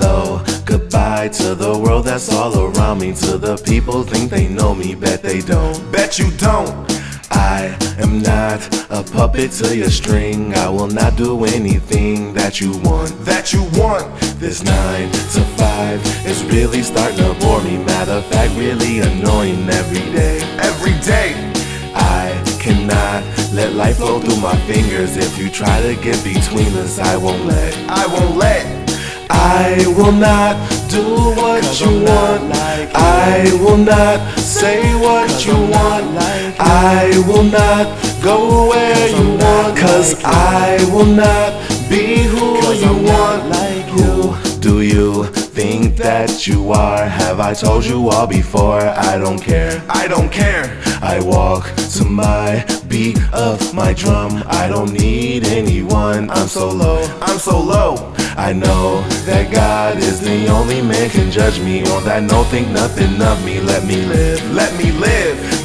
hello, goodbye to the world that's all around me. To the people think they know me, bet they don't. Bet you don't. I am not a puppet to your string. I will not do anything that you want. This 9 to 5 is really starting to bore me. Matter of fact, really annoying every day. I cannot let life flow through my fingers. If you try to get between us, I won't let. I will not do what you want. I will not say what you want. I will not go where you want. Cause I will not be who you want. Who do you think that you are? Have I told you all before? I don't care. I walk to my beat of my drum. I don't need anyone. I'm so low. I know that God is the only man can judge me, or that no think nothing of me. Let me live.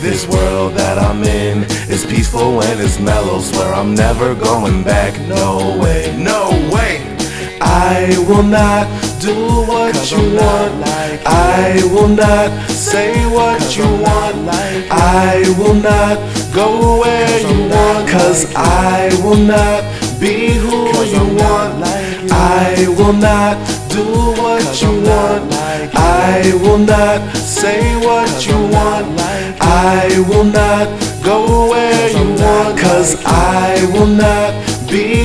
This world that I'm in is peaceful and it's mellow. Swear I'm never going back. No way. I will not do what you want. I will not say what you want. I will not go where you want. Cause I will not be who you want. I will not do what you want. I will not say what you want. I will not go where you want. Cause I will not be